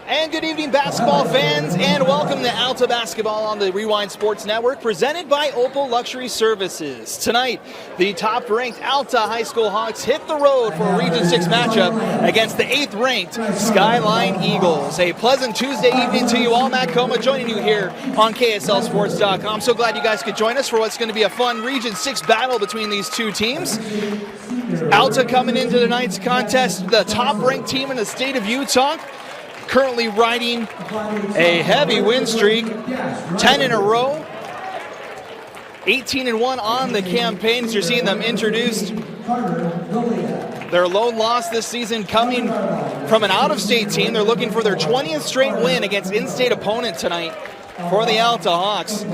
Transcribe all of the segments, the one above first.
And good evening, basketball fans, and welcome to Alta Basketball on the Rewind Sports Network, presented by Opal Luxury Services. Tonight, the top-ranked Alta High School Hawks hit the road for a Region 6 matchup against the 8th-ranked Skyline Eagles. A pleasant Tuesday evening to you all. Matt Coma joining you here on KSLSports.com. So glad you guys could join us for what's going to be a fun Region 6 battle between these two teams. Alta coming into tonight's contest, the top-ranked team in the state of Utah, currently riding a heavy win streak, 10 in a row, 18-1 on the campaign as you're seeing them introduced. Their lone loss this season coming from an out-of-state team. They're looking for their 20th straight win against in-state opponent tonight for the Alta Hawks.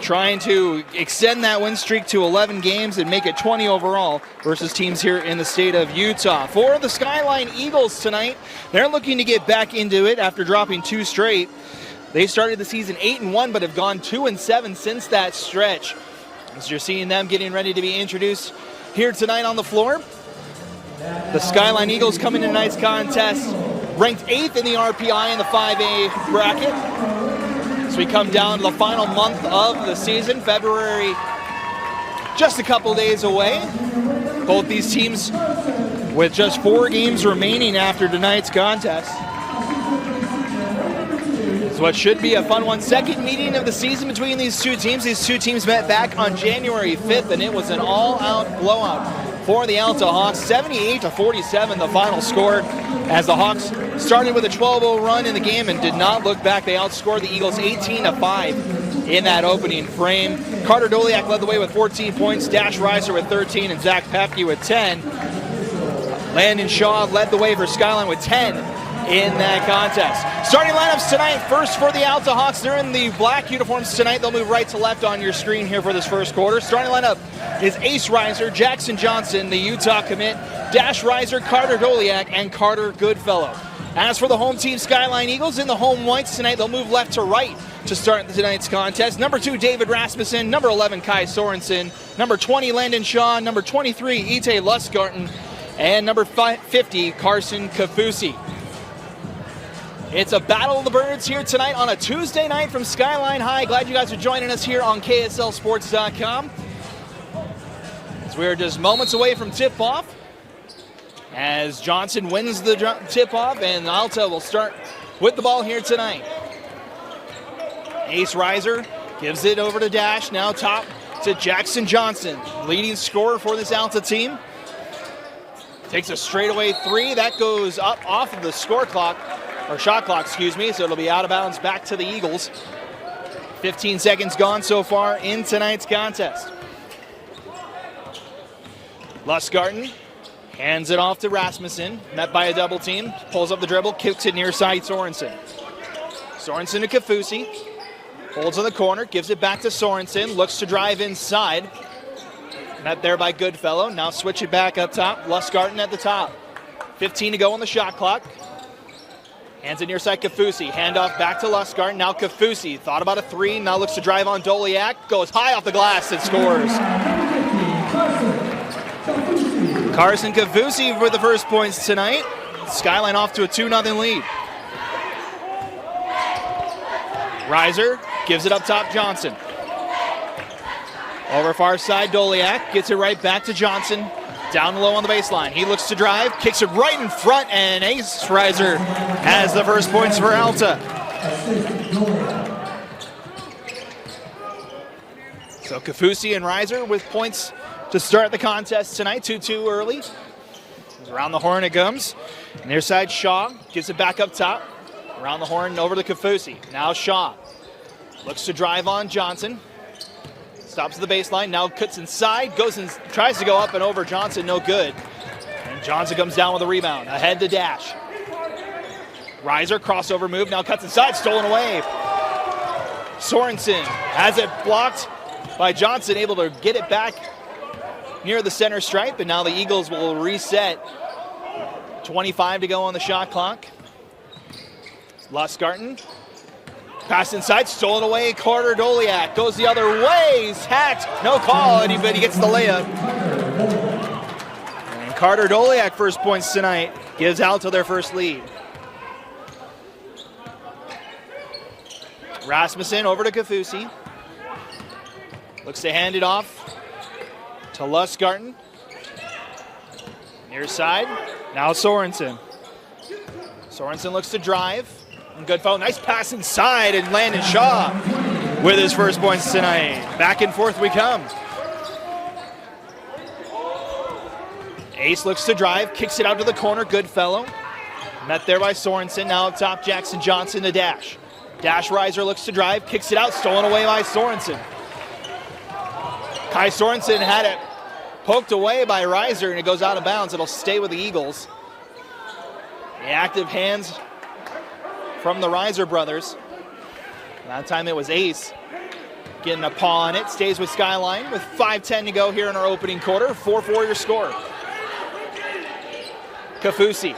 Trying to extend that win streak to 11 games and make it 20 overall versus teams here in the state of Utah. For the Skyline Eagles tonight, they're looking to get back into it after dropping 2 straight. They started the season 8-1 but have gone 2-7 since that stretch. As you're seeing them getting ready to be introduced here tonight on the floor. The Skyline Eagles come into tonight's contest ranked 8th in the RPI in the 5A bracket. So we come down to the final month of the season, February, just a couple days away. Both these teams with just 4 games remaining after tonight's contest. So what should be a fun one. Second meeting of the season between these two teams. These two teams met back on January 5th, and it was an all-out blowout for the Alta Hawks. 78-47 the final score, as the Hawks started with a 12-0 run in the game and did not look back. They outscored the Eagles 18-5 in that opening frame. Carter Doliak led the way with 14 points, Dash Reiser with 13, and Zach Pepke with 10. Landon Shaw led the way for Skyline with 10 in that contest. Starting lineups tonight, first for the Alta Hawks. They're in the black uniforms tonight. They'll move right to left on your screen here for this first quarter. Starting lineup is Ace Reiser, Jackson Johnson, the Utah commit, Dash Reiser, Carter Doliak, and Carter Goodfellow. As for the home team, Skyline Eagles, in the home whites tonight, they'll move left to right to start tonight's contest. Number 2, David Rasmussen. Number 11, Kai Sorensen. Number 20, Landon Shaw. Number 23, Ite Lustgarten. And number 50, Carson Kafusi. It's a battle of the birds here tonight on a Tuesday night from Skyline High. Glad you guys are joining us here on KSLSports.com. As we are just moments away from tip-off, as Johnson wins the tip-off, and Alta will start with the ball here tonight. Ace Reiser gives it over to Dash, now top to Jackson Johnson, leading scorer for this Alta team. Takes a straightaway 3, that goes up off of the score clock, or shot clock, excuse me, so it'll be out of bounds back to the Eagles. 15 seconds gone so far in tonight's contest. Lustgarten hands it off to Rasmussen, met by a double team, pulls up the dribble, kicks it near side Sorensen. Sorensen to Kafusi, holds on the corner, gives it back to Sorensen, looks to drive inside. Met there by Goodfellow, now switch it back up top, Lustgarten at the top. 15 to go on the shot clock. Hands it near side Kafusi, handoff back to Lustgarten, now Kafusi, thought about a 3, now looks to drive on Doliak, goes high off the glass and scores. Carson Kafusi for the first points tonight. Skyline off to a 2-0 lead. Reiser gives it up top, Johnson. Over far side, Doliak gets it right back to Johnson. Down low on the baseline. He looks to drive, kicks it right in front, and Ace Reiser has the first points for Alta. So Kafusi and Reiser with points to start the contest tonight. 2-2 early. Around the horn it comes. Near side, Shaw gives it back up top. Around the horn over to Kafusi. Now Shaw looks to drive on Johnson. Stops at the baseline, now cuts inside, goes and tries to go up and over Johnson, no good. And Johnson comes down with a rebound, ahead to Dash. Reiser, crossover move, now cuts inside, stolen away. Sorensen has it blocked by Johnson, able to get it back near the center stripe, and now the Eagles will reset. 25 to go on the shot clock. Lustgarten. Pass inside, stolen away, Carter Doliak goes the other way, he's hacked, no call, but he gets the layup. And Carter Doliak first points tonight, gives Alta their first lead. Rasmussen over to Kafusi. Looks to hand it off to Lustgarten. Near side. Now Sorensen. Sorensen looks to drive. And Goodfellow, nice pass inside, and Landon Shaw with his first points tonight. Back and forth we come. Ace looks to drive, kicks it out to the corner. Goodfellow. Met there by Sorensen. Now up top, Jackson Johnson to Dash. Dash Reiser looks to drive, kicks it out, stolen away by Sorensen. Kai Sorensen had it poked away by Reiser, and it goes out of bounds. It'll stay with the Eagles. The active hands from the Reiser brothers. That time it was Ace getting a paw on it. Stays with Skyline with 5:10 to go here in our opening quarter. 4-4 your score. Kafusi.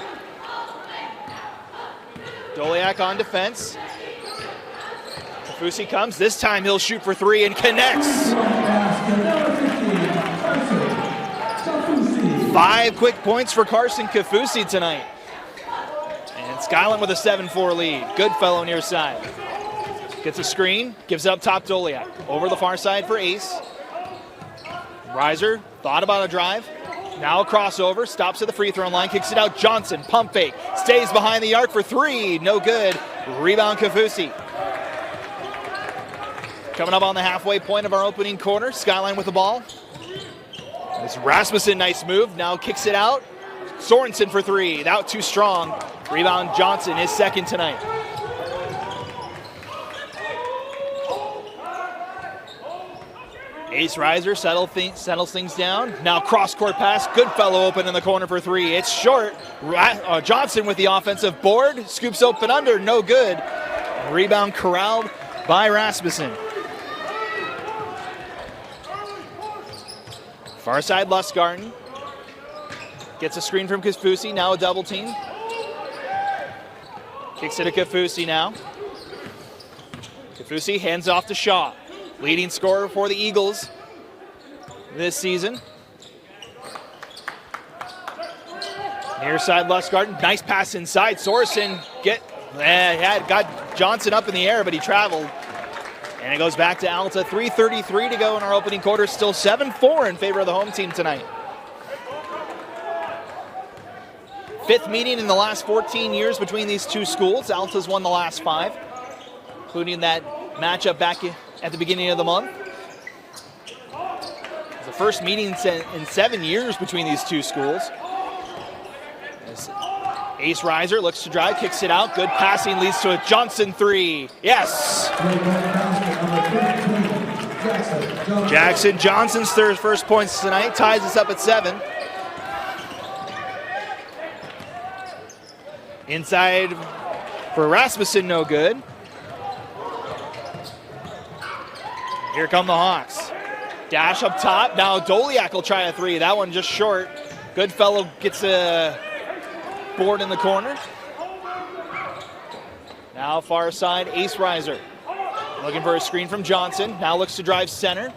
Doliak on defense. Kafusi comes. This time he'll shoot for three and connects. 5 quick points for Carson Kafusi tonight. And Skyline with a 7-4 lead. Goodfellow near side. Gets a screen, gives it up top Doliak. Over the far side for Ace. Reiser thought about a drive. Now a crossover, stops at the free throw line, kicks it out. Johnson, pump fake, stays behind the arc for three. No good. Rebound Kafusi. Coming up on the halfway point of our opening quarter. Skyline with the ball. It's Rasmussen, nice move. Now kicks it out. Sorensen for three. Out too strong. Rebound Johnson, his second tonight. Ace Reiser settles things down. Now cross-court pass. Goodfellow open in the corner for three. It's short. Johnson with the offensive board. Scoops open under. No good. Rebound corralled by Rasmussen. Far side Lustgarten. Gets a screen from Kafusi. Now a double team. Kicks it to Kafusi now. Kafusi hands off to Shaw. Leading scorer for the Eagles this season. Near side Lustgarten. Nice pass inside. Sorensen got Johnson up in the air, but he traveled. And it goes back to Alta. 3:33 to go in our opening quarter. Still 7-4 in favor of the home team tonight. Fifth meeting in the last 14 years between these two schools. Alta's won the last 5, including that matchup back at the beginning of the month. It's the first meeting in 7 years between these two schools. As Ace Reiser looks to drive, kicks it out. Good passing leads to a Johnson three. Yes! Jackson Johnson's first points tonight. Ties us up at 7. Inside for Rasmussen, no good. Here come the Hawks. Dash up top. Now Doliak will try a three. That one just short. Goodfellow gets a board in the corner. Now far side, Ace Reiser. Looking for a screen from Johnson. Now looks to drive center.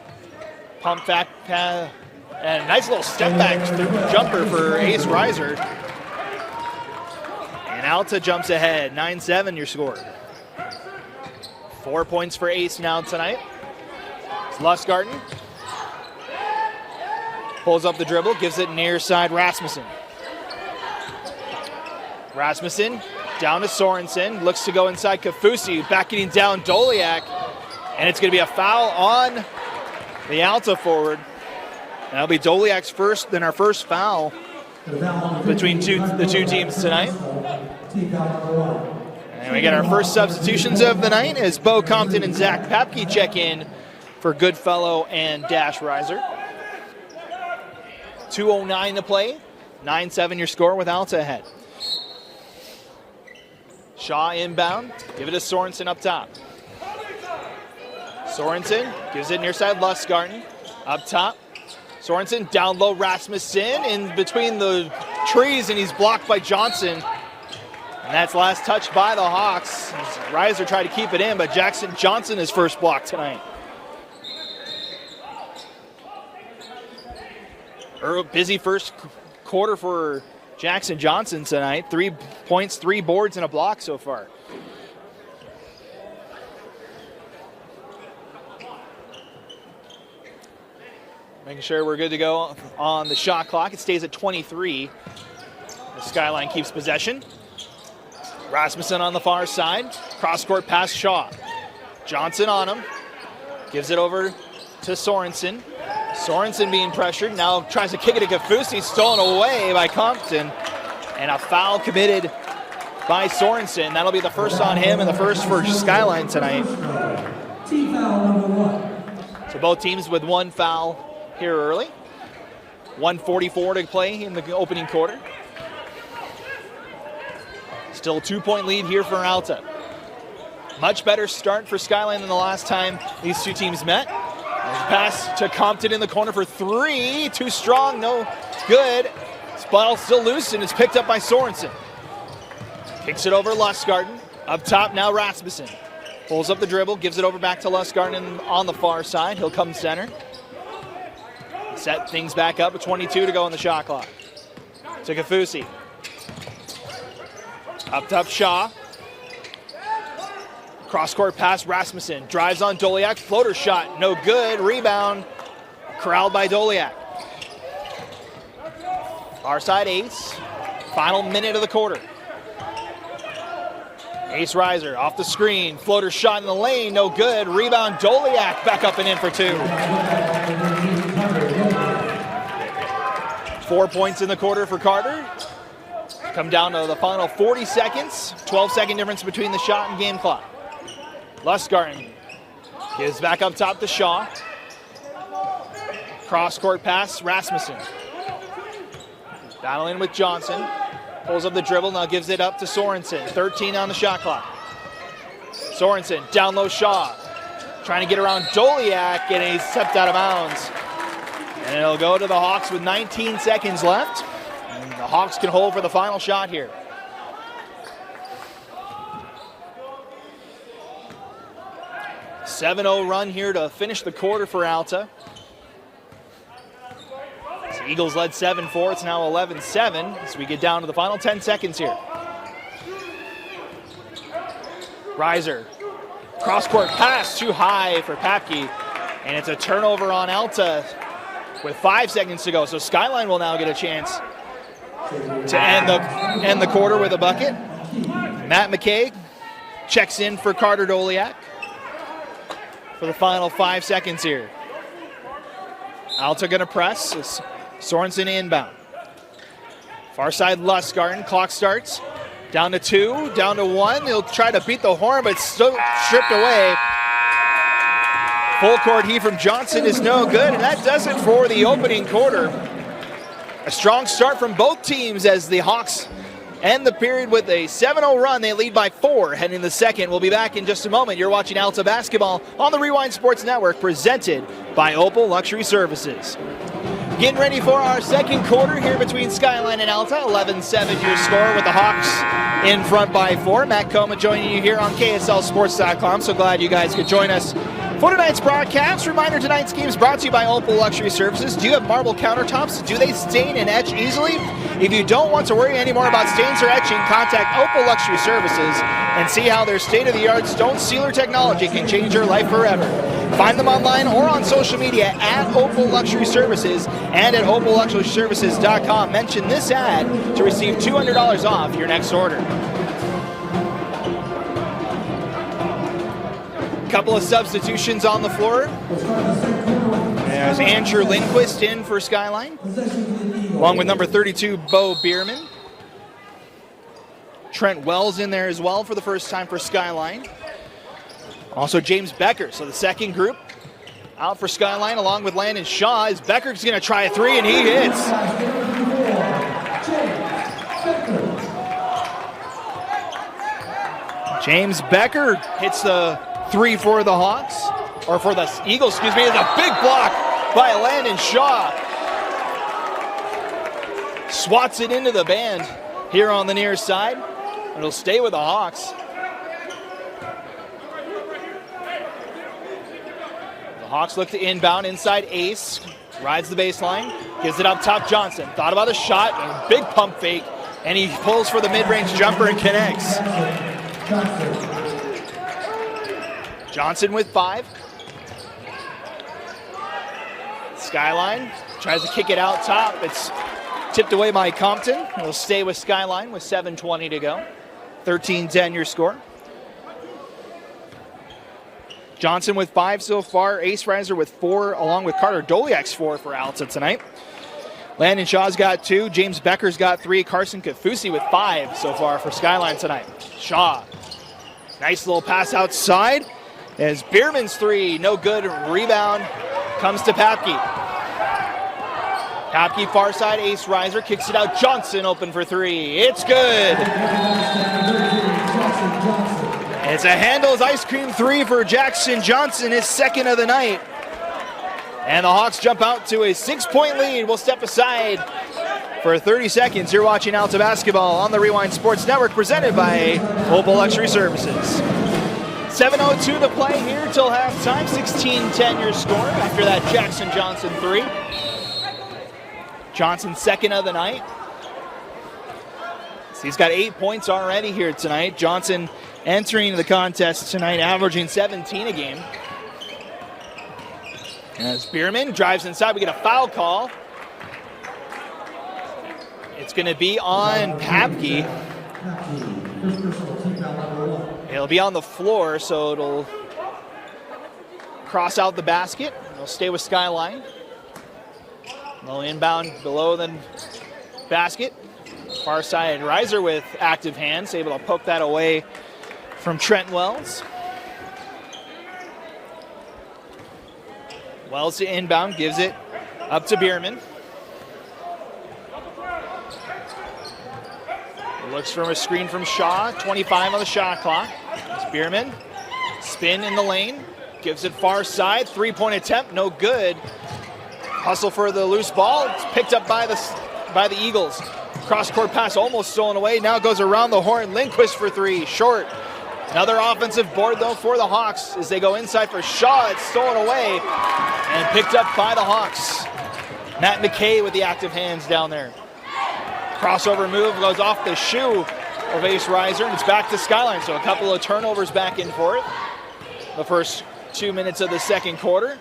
Pump back, and a nice little step back jumper for Ace Reiser. And Alta jumps ahead. 9-7 your score. 4 points for Ace now tonight. Lustgarten pulls up the dribble, gives it near side Rasmussen. Rasmussen down to Sorensen, looks to go inside Kafusi, backing down Doliak, and it's going to be a foul on the Alta forward. And that'll be Doliak's first, then our first foul between the two teams tonight. And we get our first substitutions of the night as Bo Compton and Zach Papke check in for Goodfellow and Dash Reiser. 2:09 to play. 9-7 your score with Alta ahead. Shaw inbound. Give it to Sorensen up top. Sorensen gives it near side Lustgarten. Up top. Sorensen down low Rasmussen in between the trees, and he's blocked by Johnson. And that's last touch by the Hawks. Reiser tried to keep it in, but Jackson Johnson is first block tonight. Busy first quarter for Jackson Johnson tonight. 3 points, 3 boards, and a block so far. Making sure we're good to go on the shot clock. It stays at 23. The Skyline keeps possession. Rasmussen on the far side. Cross-court pass Shaw. Johnson on him. Gives it over to Sorensen. Sorensen being pressured. Now tries to kick it to Kafusi. Stolen away by Compton. And a foul committed by Sorensen. That'll be the first on him and the first for Skyline tonight. Team foul number 1. So both teams with one foul here early. 1:44 to play in the opening quarter. Still a 2-point lead here for Alta. Much better start for Skyline than the last time these two teams met. Pass to Compton in the corner for 3. Too strong, no good. Ball still loose and it's picked up by Sorensen. Kicks it over Lustgarten. Up top now Rasmussen. Pulls up the dribble, gives it over back to Lustgarten on the far side. He'll come center. Set things back up with 22 to go on the shot clock. To Kafusi. Up top Shaw. Cross-court pass Rasmussen. Drives on Doliak. Floater shot. No good. Rebound. Corralled by Doliak. Far side Ace. Final minute of the quarter. Ace Reiser off the screen. Floater shot in the lane. No good. Rebound Doliak. Back up and in for 2. 4 points in the quarter for Carter. Come down to the final 40 seconds. 12-second difference between the shot and game clock. Lustgarten gives back up top to Shaw. Cross-court pass, Rasmussen. Battling with Johnson. Pulls up the dribble, now gives it up to Sorensen. 13 on the shot clock. Sorensen, down low Shaw. Trying to get around Doliak, and he's stepped out of bounds. And it'll go to the Hawks with 19 seconds left. And the Hawks can hold for the final shot here. A 7-0 run here to finish the quarter for Alta. So Eagles led 7-4. It's now 11-7 as we get down to the final 10 seconds here. Reiser. Cross-court pass too high for Papke. And it's a turnover on Alta with 5 seconds to go. So Skyline will now get a chance to end the quarter with a bucket. Matt McKay checks in for Carter Doliak for the final 5 seconds here. Alta gonna press. It's Sorensen inbound. Far side Lustgarten. Clock starts. Down to 2, down to 1. He'll try to beat the horn, but still stripped away. Full court heat from Johnson is no good, and that does it for the opening quarter. A strong start from both teams as the Hawks end the period with a 7-0 run. They lead by 4 heading in the second. We'll be back in just a moment. You're watching Alta Basketball on the Rewind Sports Network, presented by Opal Luxury Services. Getting ready for our second quarter here between Skyline and Alta. 11-7 your score with the Hawks in front by 4. Matt Coma joining you here on KSLSports.com. So glad you guys could join us for tonight's broadcast. Reminder, tonight's game is brought to you by Opal Luxury Services. Do you have marble countertops? Do they stain and etch easily? If you don't want to worry anymore about stains or etching, contact Opal Luxury Services and see how their state-of-the-art stone sealer technology can change your life forever. Find them online or on social media at Opal Luxury Services and at OpalLuxuryServices.com. Mention this ad to receive $200 off your next order. Couple of substitutions on the floor. There's Andrew Lindquist in for Skyline, along with number 32, Bo Bierman. Trent Wells in there as well for the first time for Skyline. Also James Becker, so the second group out for Skyline along with Landon Shaw. As Becker's going to try a 3 and he hits. James Becker hits the 3 for the Hawks, or for the Eagles, excuse me. It's a big block by Landon Shaw. Swats it into the band here on the near side. It'll stay with the Hawks. The Hawks look to inbound inside. Ace rides the baseline, gives it up top. Johnson thought about a shot, a big pump fake, and he pulls for the mid-range jumper and connects. Johnson with 5. Skyline tries to kick it out top. It's tipped away by Compton. It'll stay with Skyline with 7:20 to go. 13-10 your score. Johnson with 5 so far. Ace Reiser with 4, along with Carter Doliak's 4 for Alta tonight. Landon Shaw's got 2. James Becker's got 3. Carson Kafusi with 5 so far for Skyline tonight. Shaw. Nice little pass outside. As Bierman's 3, no good. Rebound comes to Papke. Papke far side, Ace Reiser kicks it out. Johnson open for 3. It's good. It's a Handel's ice cream 3 for Jackson Johnson, his 2nd of the night. And the Hawks jump out to a 6-point lead. We'll step aside for 30 seconds. You're watching Alta Basketball on the Rewind Sports Network, presented by Opal Luxury Services. 7:02 to play here till halftime. 16-10 your score after that Jackson Johnson 3. Johnson 2nd of the night. So he's got 8 points already here tonight. Johnson entering the contest tonight, averaging 17 a game. As Bierman drives inside, we get a foul call. It's going to be on Papke. It'll be on the floor, so it'll cross out the basket. It'll stay with Skyline. Low inbound below the basket. Far side, Reiser with active hands, able to poke that away from Trent Wells. Wells to inbound, gives it up to Bierman. Looks for a screen from Shaw, 25 on the shot clock. It's Bierman, spin in the lane, gives it far side, 3-point attempt, no good. Hustle for the loose ball, it's picked up by the Eagles. Cross-court pass almost stolen away, now goes around the horn. Lindquist for 3, short. Another offensive board, though, for the Hawks as they go inside for Shaw. It's stolen away and picked up by the Hawks. Matt McKay with the active hands down there. Crossover move goes off the shoe of Ace Reiser, and it's back to Skyline. So a couple of turnovers back and forth the first 2 minutes of the second quarter.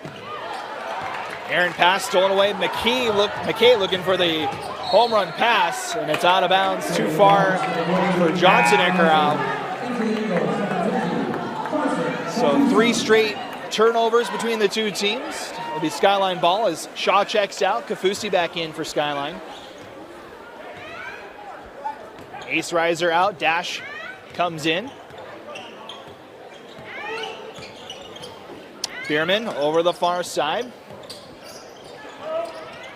Aaron pass stolen away. McKay looking for the home run pass, and it's out of bounds, too far for Johnson out. So 3 straight turnovers between the two teams. It'll be Skyline ball as Shaw checks out. Kafusi back in for Skyline. Ace Reiser out. Dash comes in. Bierman over the far side.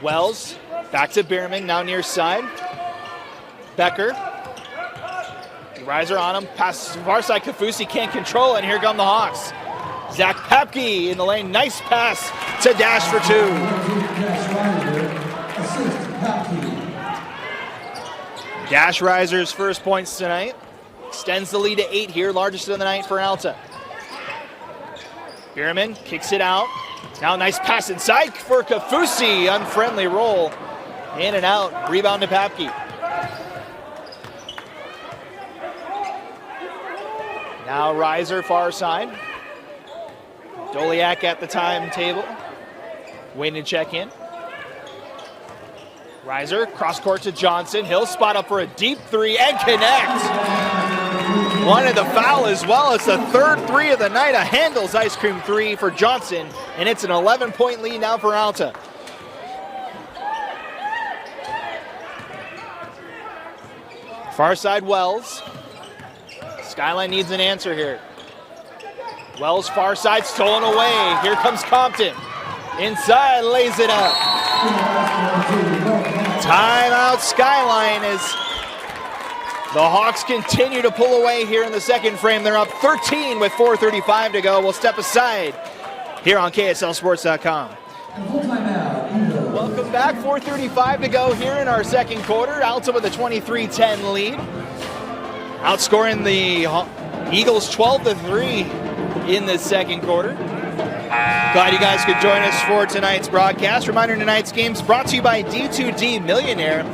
Wells back to Bierman, now near side. Becker. Reiser on him, pass far side. Kafusi can't control it, and here come the Hawks. Zach Papke in the lane, nice pass to Dash for 2. Dash Reiser's first points tonight. Extends the lead to 8 here, largest of the night for Alta. Bierman kicks it out. Now nice pass inside for Kafusi, unfriendly roll. In and out, rebound to Papke. Now Reiser far side. Doliak at the timetable. Waiting to check in. Reiser, cross court to Johnson. He'll spot up for a deep 3 and connect. Wanted the foul as well. It's the 3rd 3 of the night. A Handel's ice cream 3 for Johnson. And it's an 11-point lead now for Alta. Far side Wells. Skyline needs an answer here. Wells far side, stolen away. Here comes Compton. Inside, lays it up. Timeout Skyline as the Hawks continue to pull away here in the second frame. They're up 13 with 4:35 to go. We'll step aside here on KSLSports.com. Welcome back, 4:35 to go here in our second quarter. Alta with a 23-10 lead. Outscoring the Eagles 12-3 in the second quarter. Glad you guys could join us for tonight's broadcast. Reminder, tonight's game's brought to you by D2D Millionaire.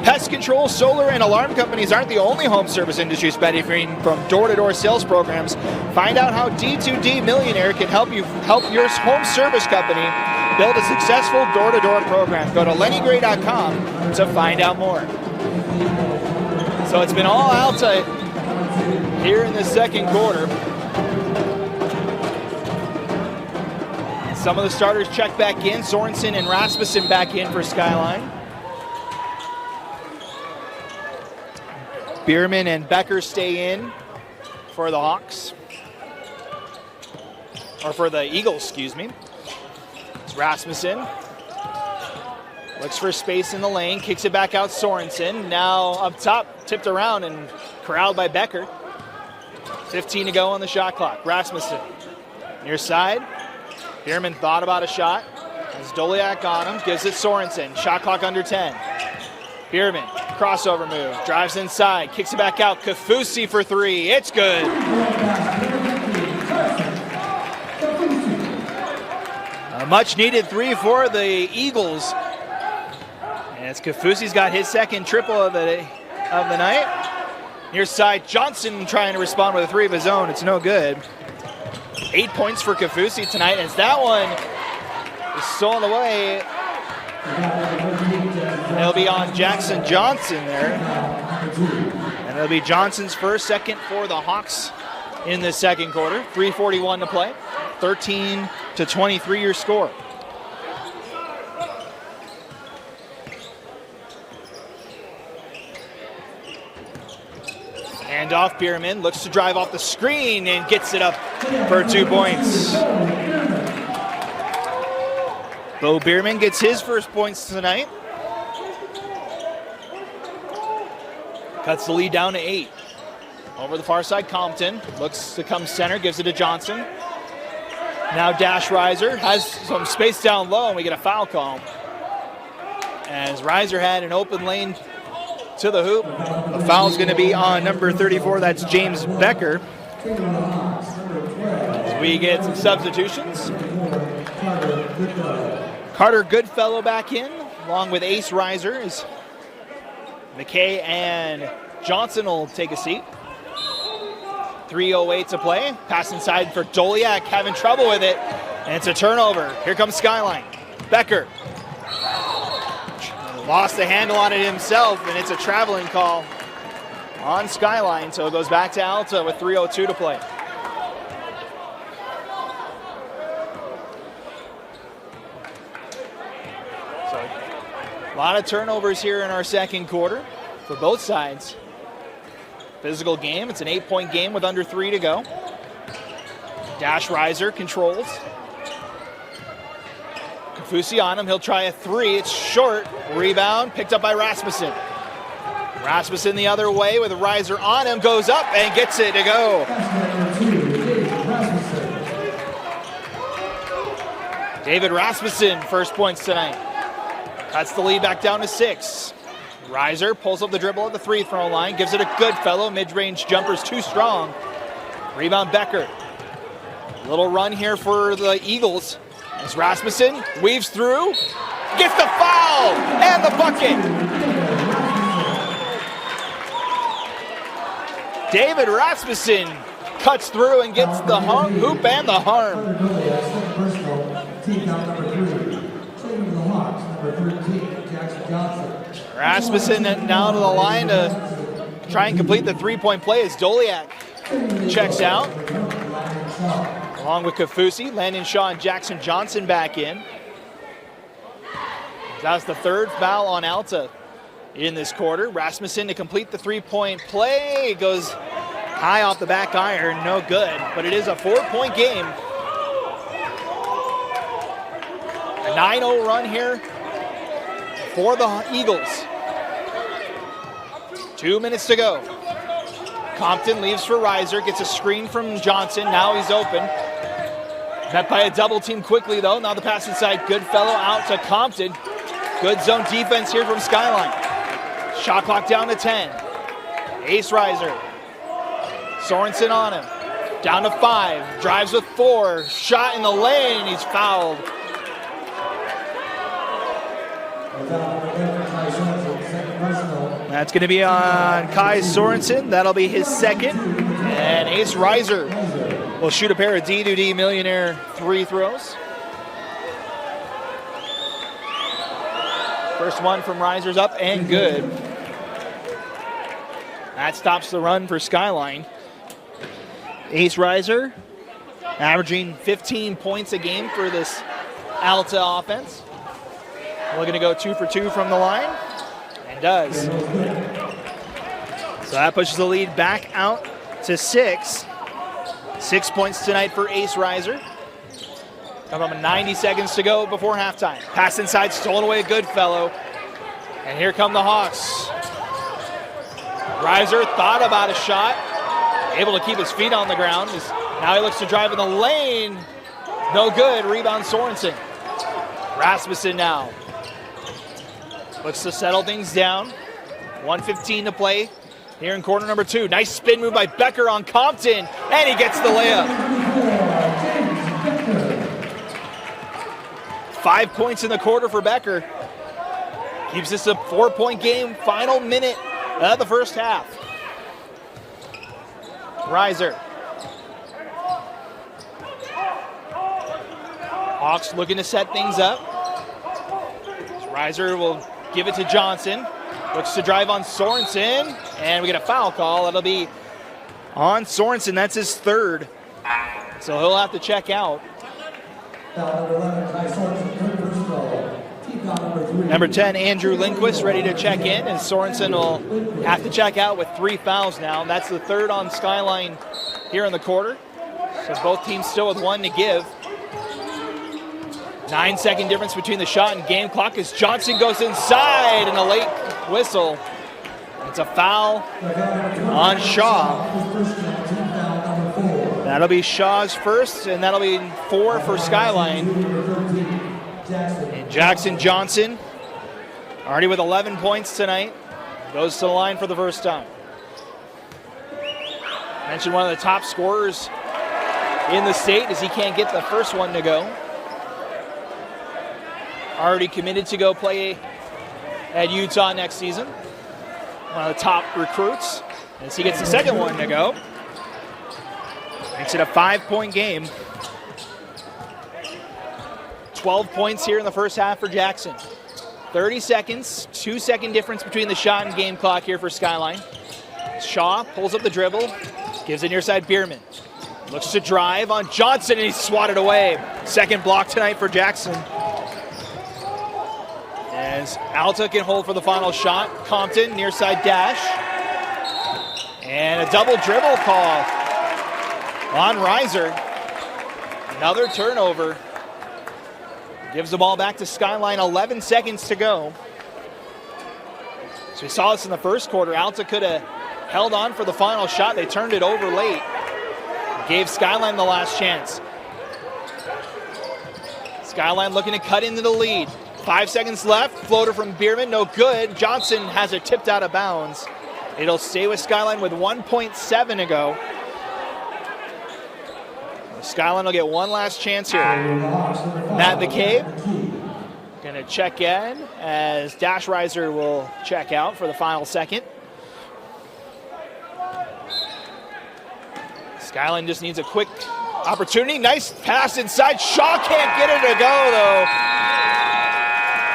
Pest control, solar, and alarm companies aren't the only home service industries benefiting from door-to-door sales programs. Find out how D2D Millionaire can help your home service company build a successful door-to-door program. Go to lennygray.com to find out more. So it's been all Alta here in the second quarter. Some of the starters check back in. Sorensen and Rasmussen back in for Skyline. Bierman and Becker stay in for the Hawks. Or for the Eagles, excuse me. It's Rasmussen. Looks for space in the lane, kicks it back out Sorensen. Now up top, tipped around and corralled by Becker. 15 to go on the shot clock. Rasmussen, near side. Bierman thought about a shot. Has Doliak on him, gives it Sorensen. Shot clock under 10. Bierman, crossover move, drives inside, kicks it back out. Kafusi for three, it's good. A much needed three for the Eagles. And it's Kafusi's got his second triple of the night. Near side, Johnson trying to respond with a three of his own. It's no good. 8 points for Kafusi tonight, as that one is stolen away. It'll be on Jackson Johnson there. And it'll be Johnson's first, second for the Hawks in the second quarter. 3:41 to play. 13-23 your score. Hand off, Bierman looks to drive off the screen and gets it up for 2 points. Bo Bierman gets his first points tonight. Cuts the lead down to 8. Over the far side, Compton looks to come center, gives it to Johnson. Now Dash Reiser has some space down low, and we get a foul call. As Reiser had an open lane to the hoop. The foul's going to be on number 34, that's James Becker. As we get some substitutions. Carter Goodfellow back in, along with Ace Reiser. As McKay and Johnson will take a seat. 3:08 to play. Pass inside for Doliak, having trouble with it. And it's a turnover. Here comes Skyline. Becker. Lost the handle on it himself, and it's a traveling call on Skyline. So it goes back to Alta with 3:02 to play. So a lot of turnovers here in our second quarter for both sides. Physical game. It's an 8-point game with under 3 to go. Dash Reiser controls. Kafusi on him. He'll try a three. It's short. Rebound picked up by Rasmussen. Rasmussen the other way with Reiser on him. Goes up and gets it to go. David Rasmussen, first points tonight. Cuts the lead back down to 6. Reiser pulls up the dribble at the free-throw line. Gives it a Goodfellow. Mid-range jumper's too strong. Rebound Becker. Little run here for the Eagles. As Rasmussen weaves through, gets the foul and the bucket. David Rasmussen cuts through and gets the hoop and the harm. Rasmussen now to the line to try and complete the three-point play as Doliak checks out. Along with Kafusi, Landon Shaw and Jackson Johnson back in. That's the third foul on Alta in this quarter. Rasmussen to complete the three-point play. Goes high off the back iron, no good. But it is a 4-point game. A 9-0 run here for the Eagles. 2 minutes to go. Compton leaves for Reiser, gets a screen from Johnson. Now he's open. Met by a double team quickly though. Now the pass inside, Goodfellow out to Compton. Good zone defense here from Skyline. Shot clock down to 10. Ace Reiser. Sorensen on him. Down to 5. Drives with 4. Shot in the lane. He's fouled. Second personal. That's going to be on Kai Sorensen. That'll be his second. And Ace Reiser will shoot a pair of D2D Millionaire free throws. First one from Reiser's up and good. That stops the run for Skyline. Ace Reiser averaging 15 points a game for this Alta offense. Looking to go 2 for 2 from the line, and does. So that pushes the lead back out to 6. 6 points tonight for Ace Reiser. Coming up 90 seconds to go before halftime. Pass inside, stolen away, Goodfellow. And here come the Hawks. Reiser thought about a shot, able to keep his feet on the ground. Now he looks to drive in the lane. No good, rebound Sorensen. Rasmussen now looks to settle things down. 1:15 to play here in quarter number 2. Nice spin move by Becker on Compton, and he gets the layup. 5 points in the quarter for Becker. Keeps this a 4-point game, final minute of the first half. Reiser. Hawks looking to set things up. Reiser will give it to Johnson. Looks to drive on Sorensen, and we get a foul call. It'll be on Sorensen. That's his third. So he'll have to check out. Number 10, Andrew Lindquist, ready to check in, and Sorensen will have to check out with 3 fouls now. That's the third on Skyline here in the quarter. So both teams still with 1 to give. 9-second difference between the shot and game clock as Johnson goes inside, and a late whistle. It's a foul on Shaw. That'll be Shaw's first, and that'll be 4 for Skyline. And Jackson Johnson, already with 11 points tonight, goes to the line for the first time. Mentioned one of the top scorers in the state as he can't get the first one to go. Already committed to go play at Utah next season. One of the top recruits as he gets the second one to go. Makes it a 5-point game. 12 points here in the first half for Jackson. 30 seconds, 2-second difference between the shot and game clock here for Skyline. Shaw pulls up the dribble, gives it near side Bierman. Looks to drive on Johnson, and he's swatted away. Second block tonight for Jackson. As Alta can hold for the final shot. Compton, near side dash. And a double dribble call on Reiser. Another turnover. Gives the ball back to Skyline, 11 seconds to go. So we saw this in the first quarter. Alta could have held on for the final shot. They turned it over late. Gave Skyline the last chance. Skyline looking to cut into the lead. 5 seconds left. Floater from Bierman, no good. Johnson has it tipped out of bounds. It'll stay with Skyline with 1.7 to go. Skyline will get one last chance here. Matt McCabe going to check in as Dash Reiser will check out for the final second. Skyline just needs a quick opportunity. Nice pass inside. Shaw can't get it to go, though.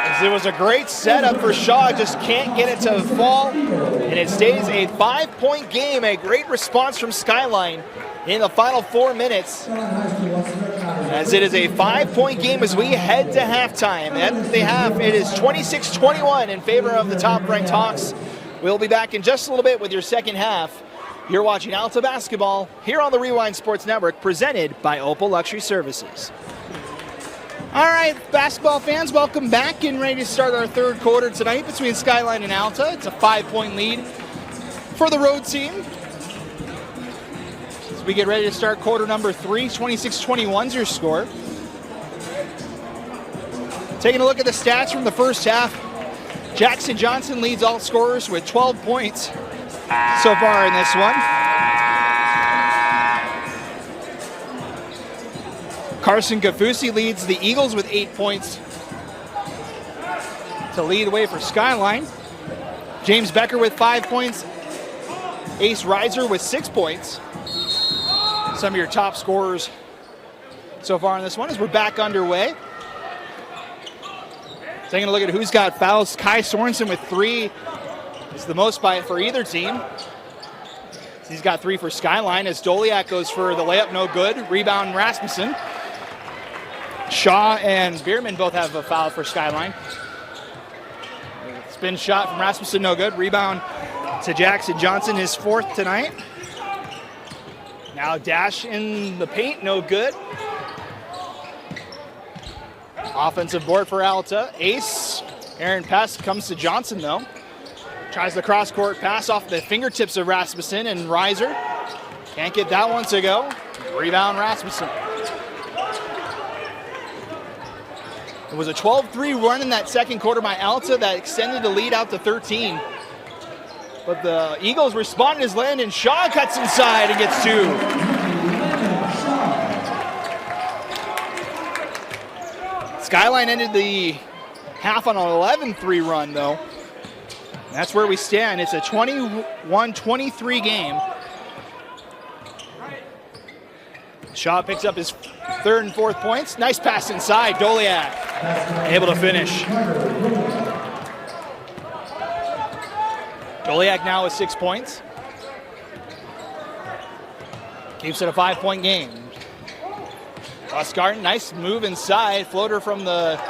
As it was a great setup for Shaw, just can't get it to fall. And it stays a 5-point game. A great response from Skyline in the final 4 minutes. As it is a 5-point game as we head to halftime. At the half, it is 26-21 in favor of the top-ranked Hawks. We'll be back in just a little bit with your second half. You're watching Alta Basketball here on the Rewind Sports Network, presented by Opal Luxury Services. All right, basketball fans, welcome back. Getting ready to start our third quarter tonight between Skyline and Alta. It's a 5-point lead for the road team. As we get ready to start quarter number 3, 26-21 is your score. Taking a look at the stats from the first half, Jackson Johnson leads all scorers with 12 points so far in this one. Carson Gafusi leads the Eagles with 8 points to lead the way for Skyline. James Becker with 5 points. Ace Reiser with 6 points. Some of your top scorers so far in this one as we're back underway. Taking a look at who's got fouls. Kai Sorensen with 3 is the most for either team. He's got 3 for Skyline as Doliak goes for the layup, no good. Rebound Rasmussen. Shaw and Bierman both have a foul for Skyline. Spin shot from Rasmussen, no good. Rebound to Jackson Johnson, his 4th tonight. Now dash in the paint, no good. Offensive board for Alta. Ace, Aaron pass comes to Johnson though. Tries the cross-court pass off the fingertips of Rasmussen and Reiser. Can't get that one to go. Rebound Rasmussen. It was a 12-3 run in that second quarter by Alta that extended the lead out to 13. But the Eagles responded as Landon Shaw cuts inside and gets 2. Skyline ended the half on an 11-3 run, though. That's where we stand. It's a 21-23 game. Shaw picks up his 3rd and 4th points. Nice pass inside. Doliak able to finish. Doliak now with 6 points. Keeps it a 5-point game. Garten, nice move inside. Floater from the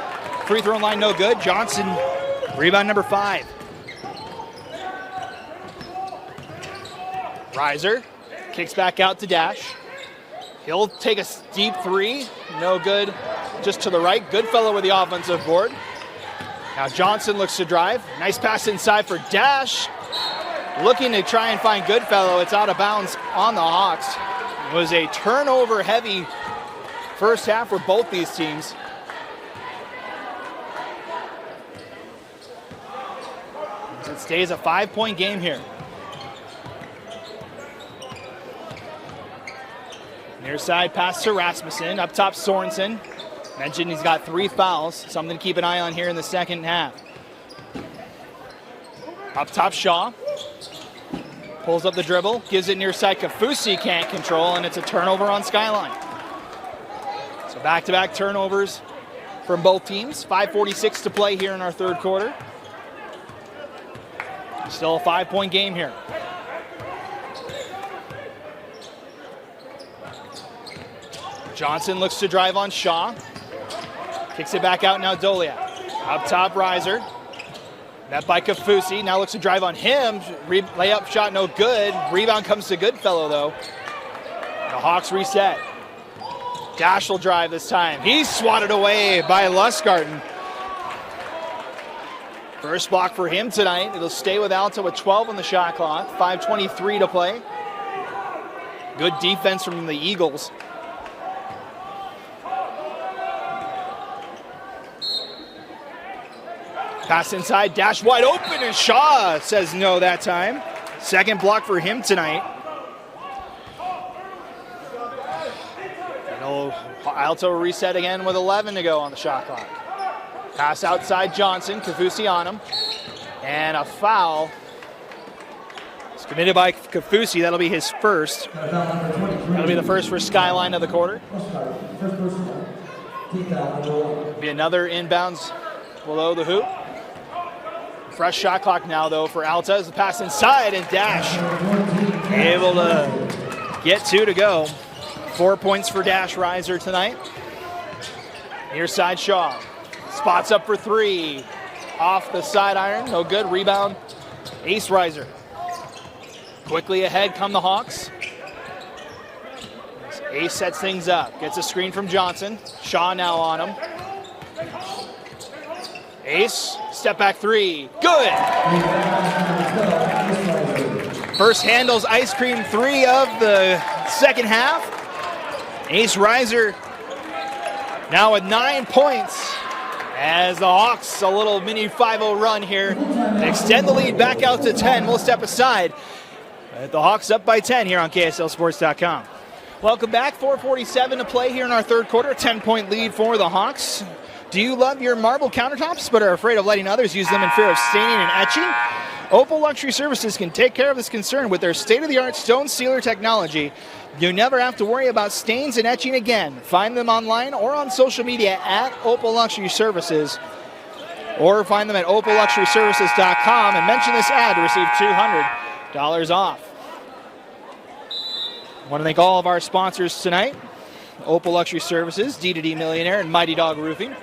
free throw line, no good. Johnson, rebound number 5. Reiser kicks back out to Dash. He'll take a deep 3, no good. Just to the right, Goodfellow with the offensive board. Now Johnson looks to drive. Nice pass inside for Dash. Looking to try and find Goodfellow. It's out of bounds on the Hawks. It was a turnover-heavy first half for both these teams. It stays a 5-point game here. Near side pass to Rasmussen. Up top Sorensen. Mentioned he's got 3 fouls. Something to keep an eye on here in the second half. Up top Shaw. Pulls up the dribble. Gives it near side. Kafusi can't control, and it's a turnover on Skyline. So back-to-back turnovers from both teams. 5:46 to play here in our third quarter. Still a 5-point game here. Johnson looks to drive on Shaw. Kicks it back out now, Doliak. Up top, Reiser. Met by Kafusi. Now looks to drive on him. Layup shot, no good. Rebound comes to Goodfellow, though. The Hawks reset. Dash will drive this time. He's swatted away by Lustgarten. First block for him tonight. It'll stay with Alta with 12 on the shot clock. 5:23 to play. Good defense from the Eagles. Pass inside, Dash wide open, and Shaw says no that time. Second block for him tonight. Alta will reset again with 11 to go on the shot clock. Pass outside Johnson, Kafusi on him. And a foul. It's committed by Kafusi. That'll be his first. That'll be the first for Skyline of the quarter. Be another inbounds below the hoop. Fresh shot clock now, though, for Alta as the pass inside, and Dash able to get 2 to go. 4 points for Dash Reiser tonight. Near side Shaw. Spots up for 3. Off the side iron, no good. Rebound, Ace Reiser. Quickly ahead come the Hawks. Ace sets things up. Gets a screen from Johnson. Shaw now on him. Ace, step back 3. Good! First handles ice cream 3 of the second half. Ace Reiser now with 9 points as the Hawks, a little mini 5-0 run here. Extend the lead back out to 10. We'll step aside. The Hawks up by 10 here on KSLSports.com. Welcome back. 4:47 to play here in our third quarter. 10-point lead for the Hawks. Do you love your marble countertops but are afraid of letting others use them in fear of staining and etching? Opal Luxury Services can take care of this concern with their state-of-the-art stone sealer technology. You never have to worry about stains and etching again. Find them online or on social media at Opal Luxury Services, or find them at opalluxuryservices.com and mention this ad to receive $200 off. I want to thank all of our sponsors tonight: Opal Luxury Services, D2D Millionaire, and Mighty Dog Roofing.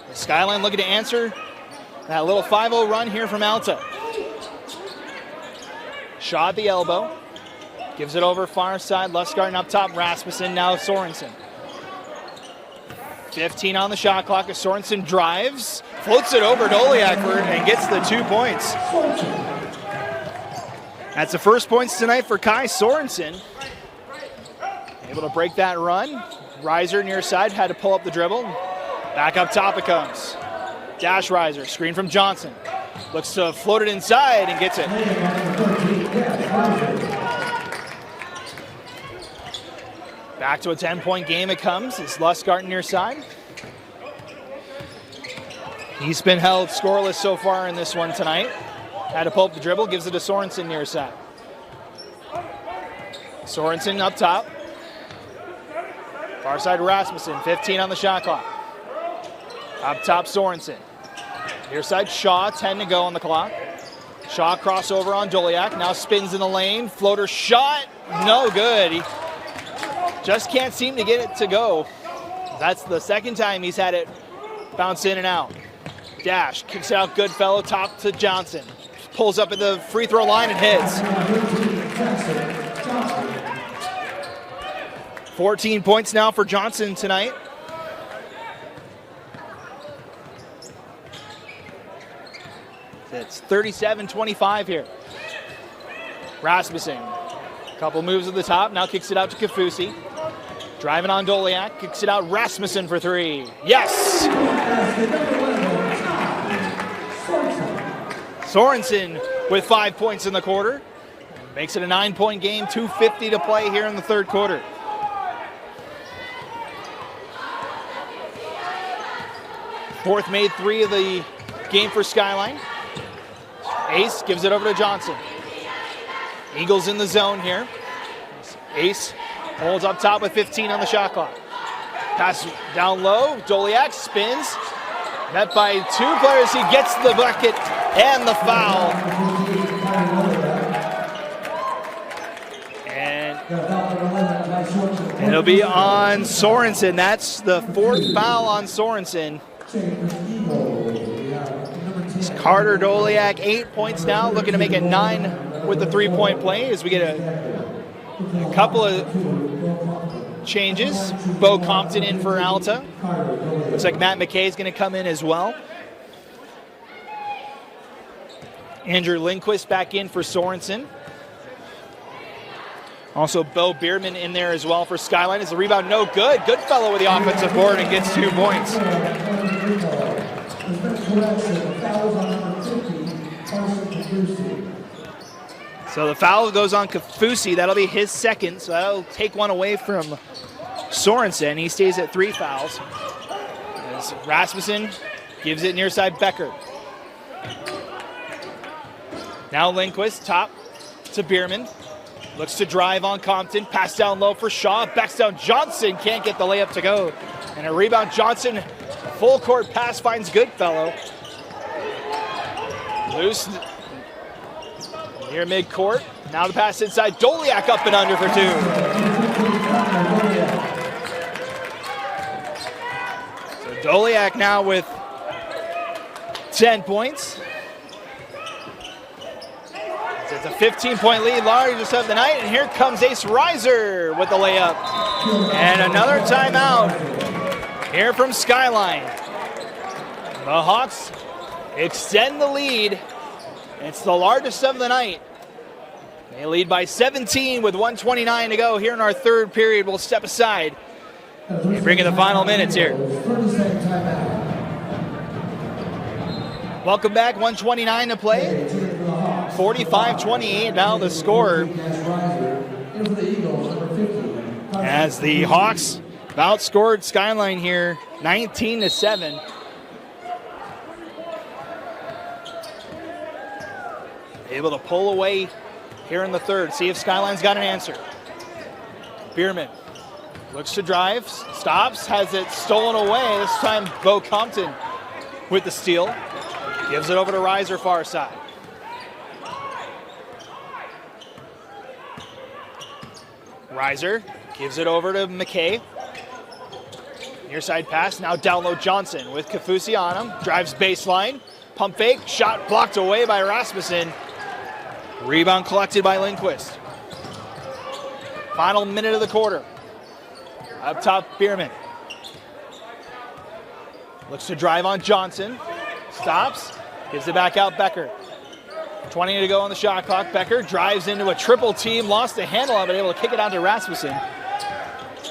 The Skyline looking to answer that little 5-0 run here from Alta. Shaw at the elbow. Gives it over far side. Lustgarten up top. Rasmussen, now Sorensen. 15 on the shot clock as Sorensen drives. Floats it over Doliak and gets the 2 points. That's the first points tonight for Kai Sorensen. Able to break that run. Riser near side. Had to pull up the dribble. Back up top it comes. Dash riser, screen from Johnson. Looks to float it inside and gets it. Back to a 10-point game it comes. It's Lustgarten near side. He's been held scoreless so far in this one tonight. Had to pull up the dribble, gives it to Sorensen near side. Sorensen up top. Far side Rasmussen, 15 on the shot clock. Up top Sorensen. Near side Shaw, 10 to go on the clock. Shaw crossover on Doliak, now spins in the lane. Floater shot, no good. He just can't seem to get it to go. That's the second time he's had it bounce in and out. Dash, kicks it out Goodfellow, top to Johnson. Pulls up at the free throw line and hits. 14 points now for Johnson tonight. It's 37-25 here. Rasmussen, couple moves at the top, now kicks it out to Kafusi. Driving on Doliak, kicks it out Rasmussen for three. Yes! Sorensen with 5 points in the quarter. Makes it a 9-point game, 2:50 to play here in the third quarter. Fourth made three of the game for Skyline. Ace gives it over to Johnson. Eagles in the zone here. Ace holds up top with 15 on the shot clock. Pass down low. Doliak spins. Met by two players. He gets the bucket and the foul. And it'll be on Sorensen. That's the fourth foul on Sorensen. Carter Doliak, 8 points now, looking to make it 9 with the three-point play as we get a couple of changes. Bo Compton in for Alta. Looks like Matt McKay is going to come in as well. Andrew Lindquist back in for Sorensen. Also Bo Bierman in there as well for Skyline. Is the rebound no good? Goodfellow with the offensive board and gets 2 points. So the foul goes on Kafusi. That'll be his second, so that'll take one away from Sorensen. He stays at 3 fouls. As Rasmussen gives it near side Becker. Now Lindquist, top to Bierman. Looks to drive on Compton. Pass down low for Shaw. Backs down Johnson. Can't get the layup to go. And a rebound. Johnson, full court pass, finds Goodfellow. Loose near midcourt. Now the pass inside. Doliak up and under for 2. So Doliak now with 10 points. It's a 15-point lead, largest of the night, and here comes Ace Riser with the layup. And another timeout here from Skyline. The Hawks extend the lead. It's the largest of the night. They lead by 17 with 1:29 to go here in our third period. We'll step aside and bring in the final minutes here. Welcome back, 1:29 to play. 45-28 now the score. As the Hawks outscored Skyline here 19-7. able to pull away here in the third. See if Skyline's got an answer. Bierman looks to drive, stops, has it stolen away. This time Bo Compton with the steal. Gives it over to Reiser far side. Reiser gives it over to McKay. Near side pass, now down low Johnson with Kafusi on him. Drives baseline, pump fake, shot blocked away by Rasmussen. Rebound collected by Lindquist. Final minute of the quarter. Up top, Bierman. Looks to drive on Johnson. Stops, gives it back out Becker. 20 to go on the shot clock. Becker drives into a triple team, lost the handle on it, but able to kick it out to Rasmussen.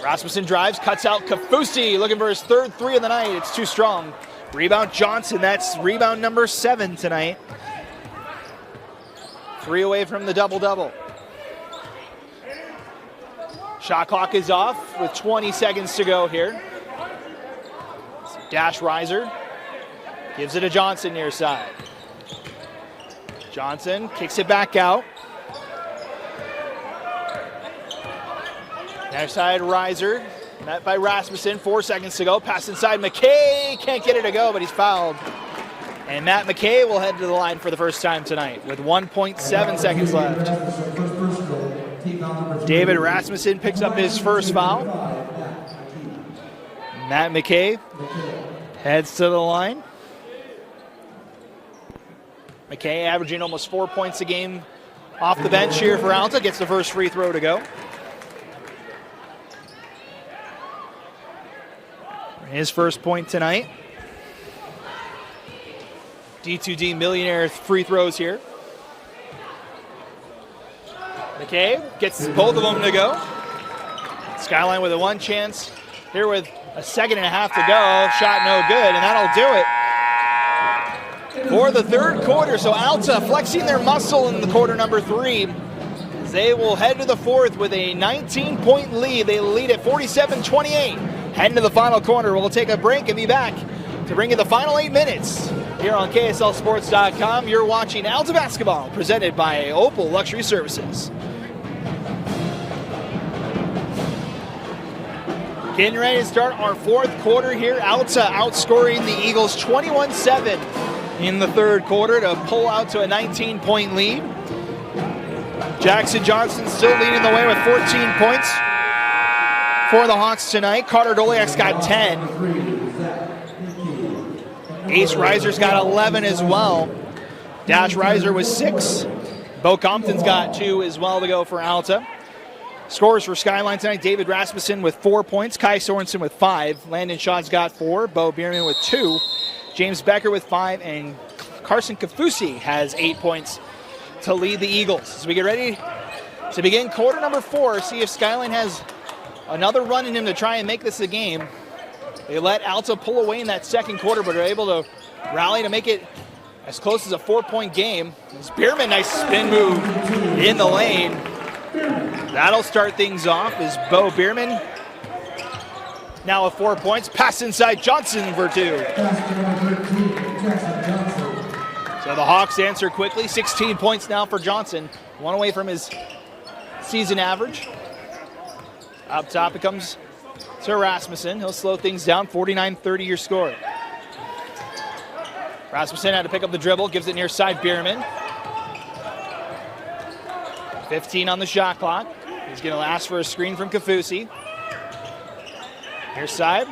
Rasmussen drives, cuts out Kafusi, looking for his third three of the night. It's too strong. Rebound Johnson, that's rebound number 7 tonight. 3 away from the double-double. Shot clock is off with 20 seconds to go here. Dash Reiser gives it to Johnson near side. Johnson kicks it back out. Near side, Reiser, met by Rasmussen, 4 seconds to go. Pass inside, McKay can't get it to go, but he's fouled. And Matt McKay will head to the line for the first time tonight with 1.7 seconds left. David Rasmussen picks up his first foul. Matt McKay heads to the line. McKay averaging almost 4 points a game off the bench here for Alta. Gets the first free throw to go. His first point tonight. D2D millionaire free throws here. McKay gets both of them to go. Skyline with a one chance here with a second and a half to go. Shot no good, and that'll do it for the third quarter. So Alta flexing their muscle in the quarter number 3. They will head to the fourth with a 19-point lead. They lead at 47-28. Heading to the final quarter. We'll take a break and be back to bring you the final 8 minutes here on KSLSports.com. You're watching Alta Basketball, presented by Opal Luxury Services. Getting ready to start our fourth quarter here. Alta outscoring the Eagles 21-7 in the third quarter to pull out to a 19-point lead. Jackson Johnson still leading the way with 14 points for the Hawks tonight. Carter Doliak's got 10. Ace Reiser's got 11 as well. Dash Reiser with 6. Bo Compton's got 2 as well to go for Alta. Scores for Skyline tonight: David Rasmussen with 4 points, Kai Sorensen with 5, Landon Shaw's got 4, Bo Bierman with 2, James Becker with 5, and Carson Kafusi has 8 points to lead the Eagles. As we get ready to begin quarter number 4, see if Skyline has another run in him to try and make this a game. They let Alta pull away in that second quarter, but are able to rally to make it as close as a 4-point game. It's Bierman, nice spin move in the lane. That'll start things off as Bo Bierman now with 4 points. Pass inside Johnson for 2. So the Hawks answer quickly. 16 points now for Johnson. 1 away from his season average. Up top it comes to Rasmussen. He'll slow things down. 49-30 your score. Rasmussen had to pick up the dribble. Gives it near side Bierman. 15 on the shot clock. He's going to ask for a screen from Kafusi. Near side,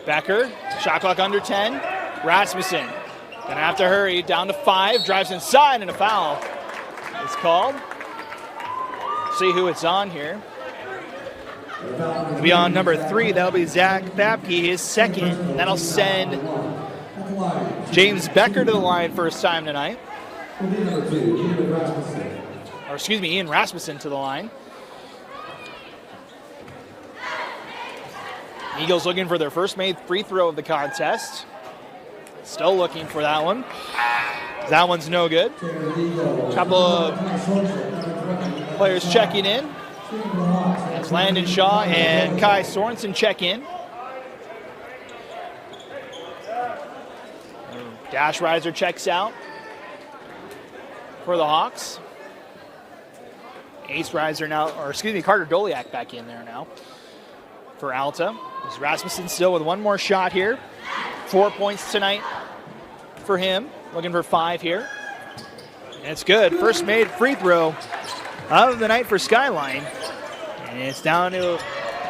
Becker. Shot clock under 10. Rasmussen going to have to hurry. Down to 5. Drives inside, and a foul is called. See who it's on here. It'll be on number 3. That'll be Zach Babke, his second. That'll send James Becker to the line first time tonight. Or excuse me, Ian Rasmussen to the line. Eagles looking for their first made free throw of the contest. Still looking for that one. That one's no good. Couple of players checking in. As Landon Shaw and Kai Sorensen check in. Dash Reiser checks out for the Hawks. Ace Riser now, or excuse me, Carter Doliak back in there now for Alta. There's Rasmussen still with one more shot here. 4 points tonight for him. Looking for 5 here. And it's good. First made free throw of the night for Skyline. And it's down to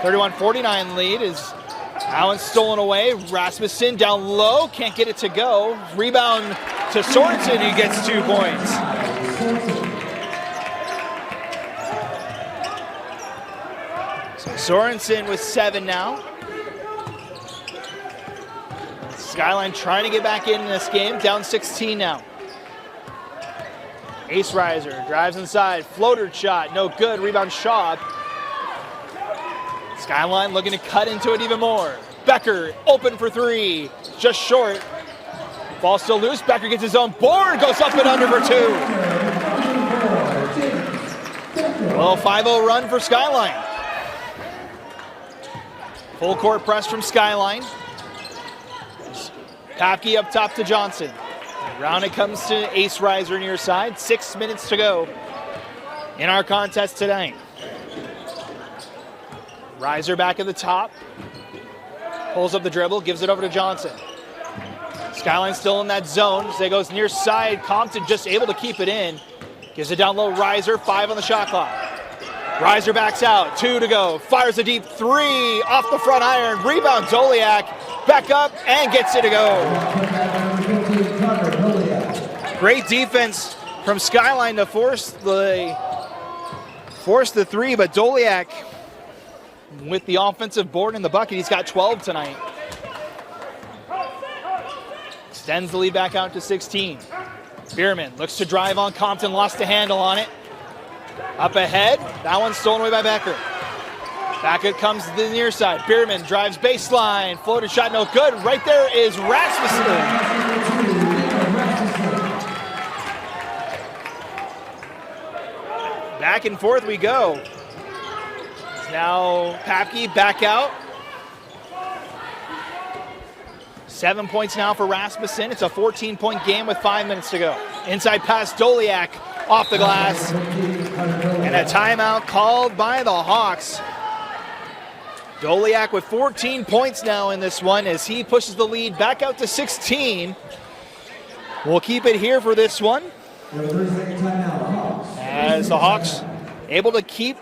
31-49 lead. That one's stolen away. Rasmussen down low, can't get it to go. Rebound to Sorensen, he gets 2 points. So Sorensen with 7 now. Skyline trying to get back in this game, down 16 now. Ace Riser drives inside, floater shot, no good, rebound Shaw. Skyline looking to cut into it even more. Becker open for 3, just short. Ball still loose, Becker gets his own board, goes up and under for 2. Well, 5-0 run for Skyline. Full court press from Skyline. Papke up top to Johnson. Round it comes to Ace Riser near side. 6 minutes to go in our contest tonight. Riser back at the top. Pulls up the dribble, gives it over to Johnson. Skyline still in that zone. As they goes near side, Compton just able to keep it in. Gives it down low, Riser, 5 on the shot clock. Riser backs out, 2 to go. Fires a deep 3 off the front iron. Rebound Doliak, back up and gets it to go. Great defense from Skyline to force the 3, but Doliak with the offensive board in the bucket. He's got 12 tonight. Extends the lead back out to 16. Bierman looks to drive on Compton, lost the handle on it. Up ahead, that one's stolen away by Becker. Back it comes to the near side. Bierman drives baseline, floated shot, no good. Right there is Rasmussen. Back and forth we go. Now Papke back out. 7 points now for Rasmussen. It's a 14-point game with 5 minutes to go. Inside pass, Doliak off the glass. And a timeout called by the Hawks. Doliak with 14 points now in this one as he pushes the lead back out to 16. We'll keep it here for this one. As the Hawks able to keep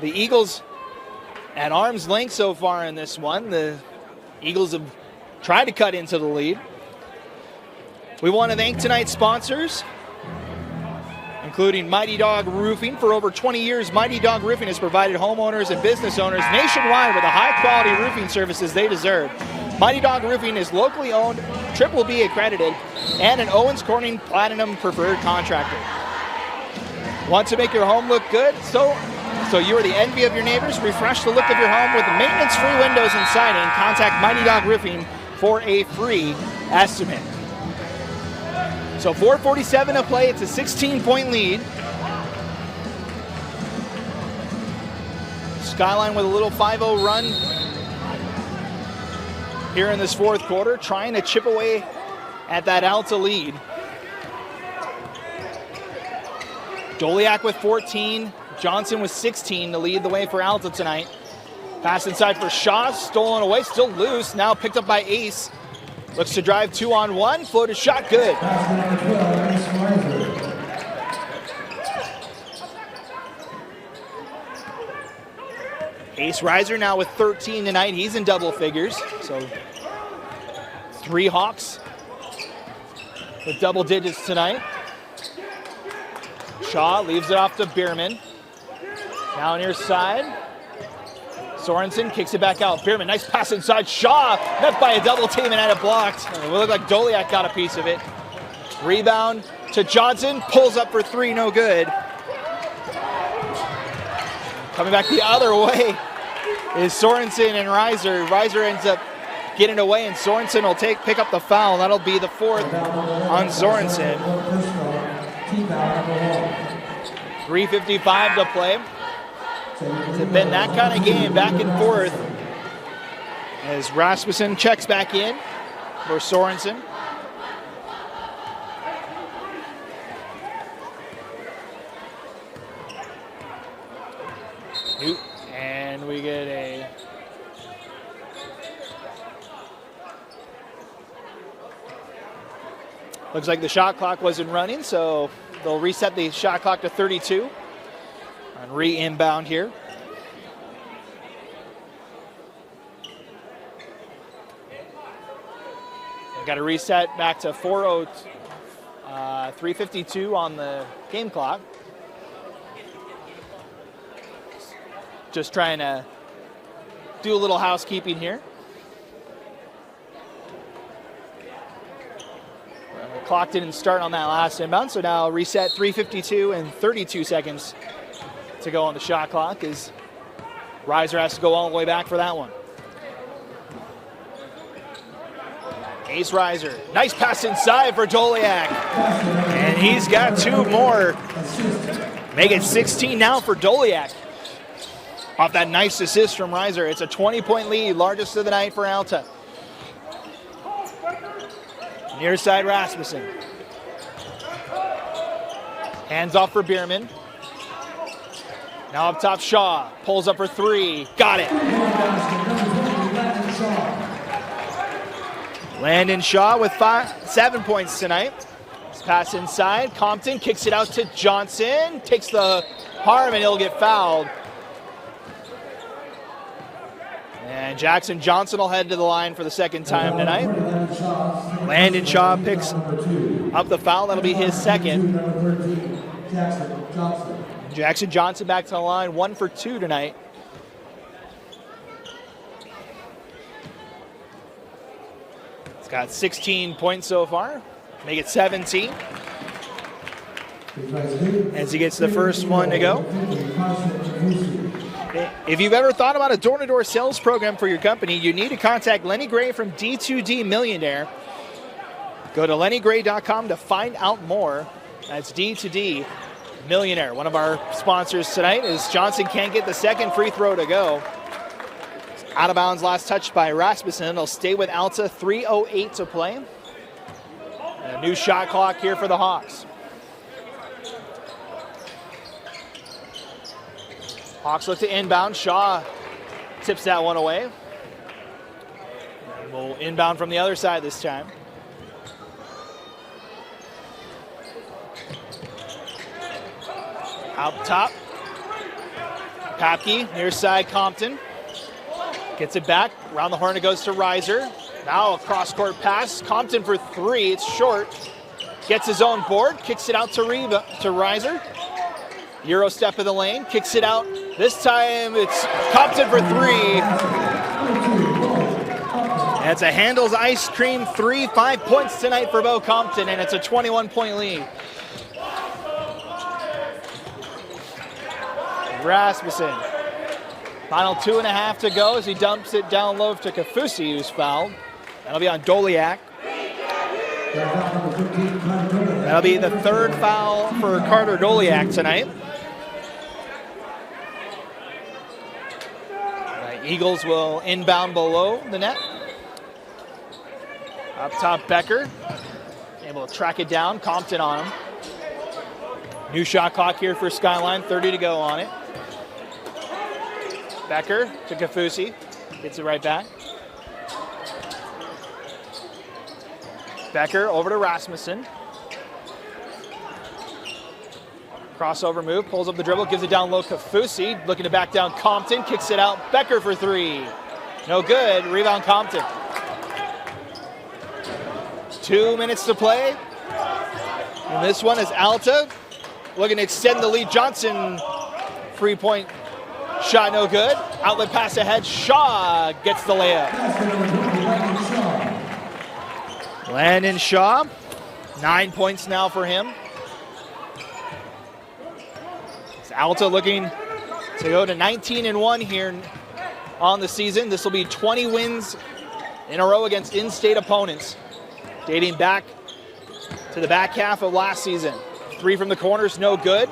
the Eagles at arm's length so far in this one. The Eagles have tried to cut into the lead. We want to thank tonight's sponsors, including Mighty Dog Roofing. For over 20 years, Mighty Dog Roofing has provided homeowners and business owners nationwide with the high-quality roofing services they deserve. Mighty Dog Roofing is locally owned, BBB accredited, and an Owens Corning Platinum preferred contractor. Want to make your home look good? So you are the envy of your neighbors? Refresh the look of your home with maintenance-free windows and siding. Contact Mighty Dog Roofing for a free estimate. So 4:47 to play. It's a 16-point lead. Skyline with a little 5-0 run here in this fourth quarter, trying to chip away at that Alta lead. Doliak with 14. Johnson with 16 to lead the way for Alta tonight. Pass inside for Shaw, stolen away, still loose. Now picked up by Ace. Looks to drive 2-on-1, floated shot, good. Ace Riser now with 13 tonight. He's in double figures. So 3 Hawks with double digits tonight. Shaw leaves it off to Bierman. Now near side. Sorensen kicks it back out. Bierman, nice pass inside. Shaw met by a double team and had it blocked. It looked like Doliak got a piece of it. Rebound to Johnson. Pulls up for 3, no good. Coming back the other way is Sorensen and Riser. Riser ends up getting away, and Sorensen will pick up the foul. That'll be the 4th on Sorensen. 3:55 to play. It's been that kind of game, back and forth, as Rasmussen checks back in for Sorensen. And we get a looks like the shot clock wasn't running, so they'll reset the shot clock to 32 and re-inbound here. Got to reset back to 3:52 on the game clock. Just trying to do a little housekeeping here. Clock didn't start on that last inbound, so now reset 3:52 and 32 seconds to go on the shot clock as Reiser has to go all the way back for that one. Ace Reiser, nice pass inside for Doliak, and he's got two more. Make it 16 now for Doliak. Off that nice assist from Reiser, it's a 20-point lead, largest of the night for Alta. Near side Rasmussen. Hands off for Bierman. Now up top Shaw, pulls up for three, got it. Landon Shaw with 7 points tonight. This pass inside. Compton kicks it out to Johnson. Takes the harm and he'll get fouled. And Jackson Johnson will head to the line for the second time tonight. Landon Shaw picks up the foul. That'll be his second. Jackson Johnson back to the line. 1 for 2 tonight. Got 16 points so far. Make it 17. As he gets the first one to go. If you've ever thought about a door-to-door sales program for your company, you need to contact Lenny Gray from D2D Millionaire. Go to lennygray.com to find out more. That's D2D Millionaire. One of our sponsors tonight is Johnson can't get the second free throw to go. Out of bounds, last touch by Rasmussen. It'll stay with Alta, 3:08 to play. And a new shot clock here for the Hawks. Hawks look to inbound. Shaw tips that one away. And we'll inbound from the other side this time. Out top. Papke, near side Compton. Gets it back, around the horn it goes to Reiser. Now a cross-court pass, Compton for three, it's short. Gets his own board, kicks it out to Reiser. Euro step in the lane, kicks it out. This time it's Compton for three. And it's a Handel's ice cream three, 5 points tonight for Bo Compton, and it's a 21-point lead. Rasmussen. Final 2.5 to go as he dumps it down low to Kafusi, who's fouled. That'll be on Doliak. That'll be the third foul for Carter Doliak tonight. The Eagles will inbound below the net. Up top, Becker. Able to track it down. Compton on him. New shot clock here for Skyline. 30 to go on it. Becker to Kafusi, gets it right back. Becker over to Rasmussen. Crossover move, pulls up the dribble, gives it down low. Kafusi looking to back down Compton, kicks it out. Becker for three. No good, rebound Compton. 2 minutes to play. And this one is Alta looking to extend the lead. Johnson, 3-point shot no good. Outlet pass ahead. Shaw gets the layup. Landon Shaw, 9 points now for him. It's Alta looking to go to 19-1 here on the season. This will be 20 wins in a row against in-state opponents, dating back to the back half of last season. Three from the corners, no good.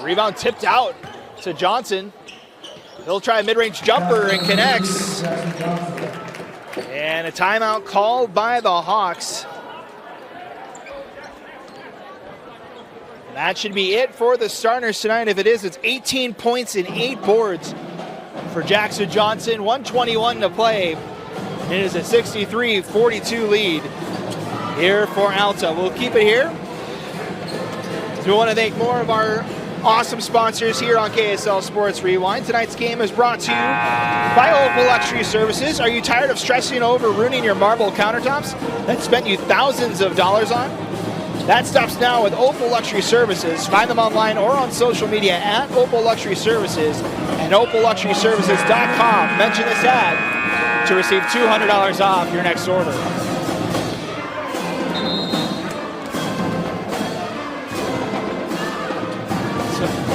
Rebound tipped out to Johnson. He'll try a mid-range jumper and connects. And a timeout called by the Hawks. That should be it for the starters tonight. If it is, it's 18 points and 8 boards for Jackson Johnson. 1:21 to play. It is a 63-42 lead here for Alta. We'll keep it here. So we want to thank more of our awesome sponsors here on KSL Sports Rewind. Tonight's game is brought to you by Opal Luxury Services. Are you tired of stressing over ruining your marble countertops that spent you thousands of dollars on? That stops now with Opal Luxury Services. Find them online or on social media at Opal Luxury Services and opalluxuryservices.com. Mention this ad to receive $200 off your next order.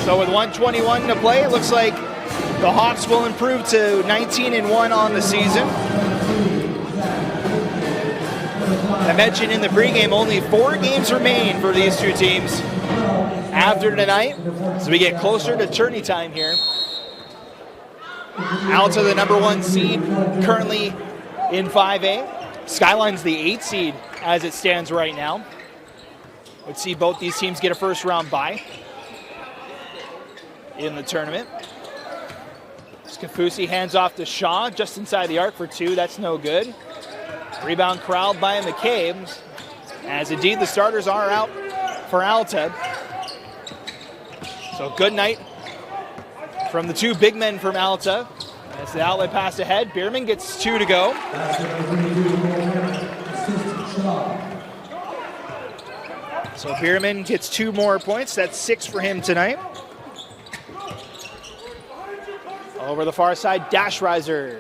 So with 1:21 to play, it looks like the Hawks will improve to 19-1 on the season. I mentioned in the pregame, only 4 games remain for these two teams after tonight, so we get closer to tourney time here. Alta, the #1 seed, currently in 5A. Skyline's the 8th seed as it stands right now. Let's see both these teams get a first-round bye in the tournament. Skafusi hands off to Shaw just inside the arc for 2. That's no good. Rebound corralled by McCabe, as indeed the starters are out for Alta. So good night from the 2 big men from Alta. As the outlet pass ahead, Bierman gets 2 to go. So Bierman gets 2 more points. That's 6 for him tonight. Over the far side, Dashriser.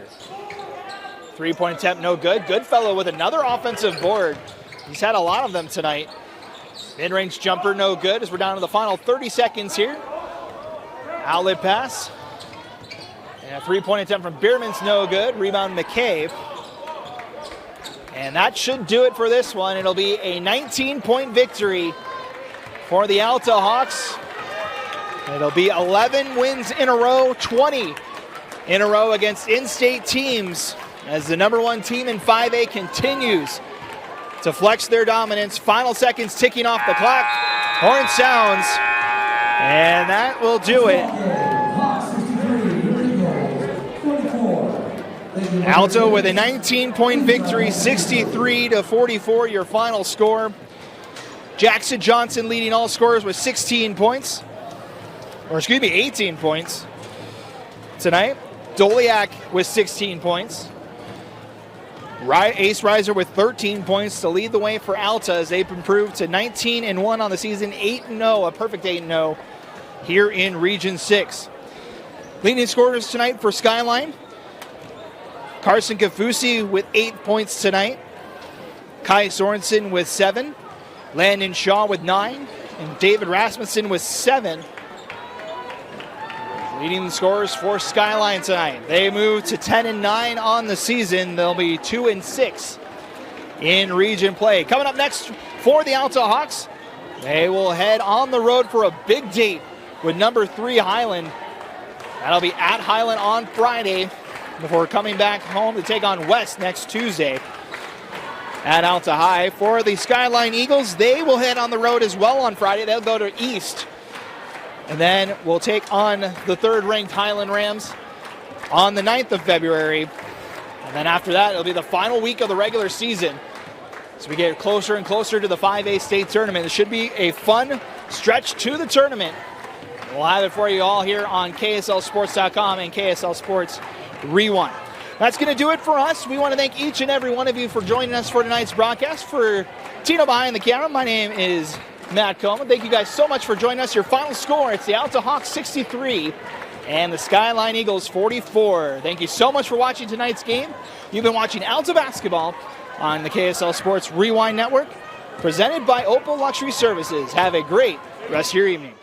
3-point attempt, no good. Goodfellow with another offensive board. He's had a lot of them tonight. Mid-range jumper, no good, as we're down to the final 30 seconds here. Outlet pass. And a 3-point attempt from Bierman's no good. Rebound McCabe. And that should do it for this one. It'll be a 19-point victory for the Alta Hawks. It'll be 11 wins in a row, 20 in a row against in-state teams, as the #1 team in 5A continues to flex their dominance. Final seconds ticking off the clock. Horn sounds, and that will do it. Alta with a 19-point victory, 63-44, your final score. Jackson Johnson leading all scorers with 18 points tonight. Doliak with 16 points. Ace Riser with 13 points to lead the way for Alta as they've improved to 19-1 on the season, 8-0, a perfect 8-0 here in Region 6. Leading scorers tonight for Skyline, Carson Kafusi with 8 points tonight. Kai Sorensen with 7. Landon Shaw with 9. And David Rasmussen with 7. Leading the scorers for Skyline tonight. They move to 10-9 on the season. They'll be 2-6 in region play. Coming up next for the Alta Hawks, they will head on the road for a big date with #3 Highland. That'll be at Highland on Friday before coming back home to take on West next Tuesday at Alta High. For the Skyline Eagles, they will head on the road as well on Friday. They'll go to East. And then we'll take on the 3rd-ranked Highland Rams on the 9th of February. And then after that, it'll be the final week of the regular season. So we get closer and closer to the 5A state tournament. It should be a fun stretch to the tournament. We'll have it for you all here on KSLSports.com and KSL Sports Rewind. That's going to do it for us. We want to thank each and every one of you for joining us for tonight's broadcast. For Tino behind the camera, my name is Matt Coleman. Thank you guys so much for joining us. Your final score, it's the Alta Hawks 63 and the Skyline Eagles 44. Thank you so much for watching tonight's game. You've been watching Alta Basketball on the KSL Sports Rewind Network, presented by Opal Luxury Services. Have a great rest of your evening.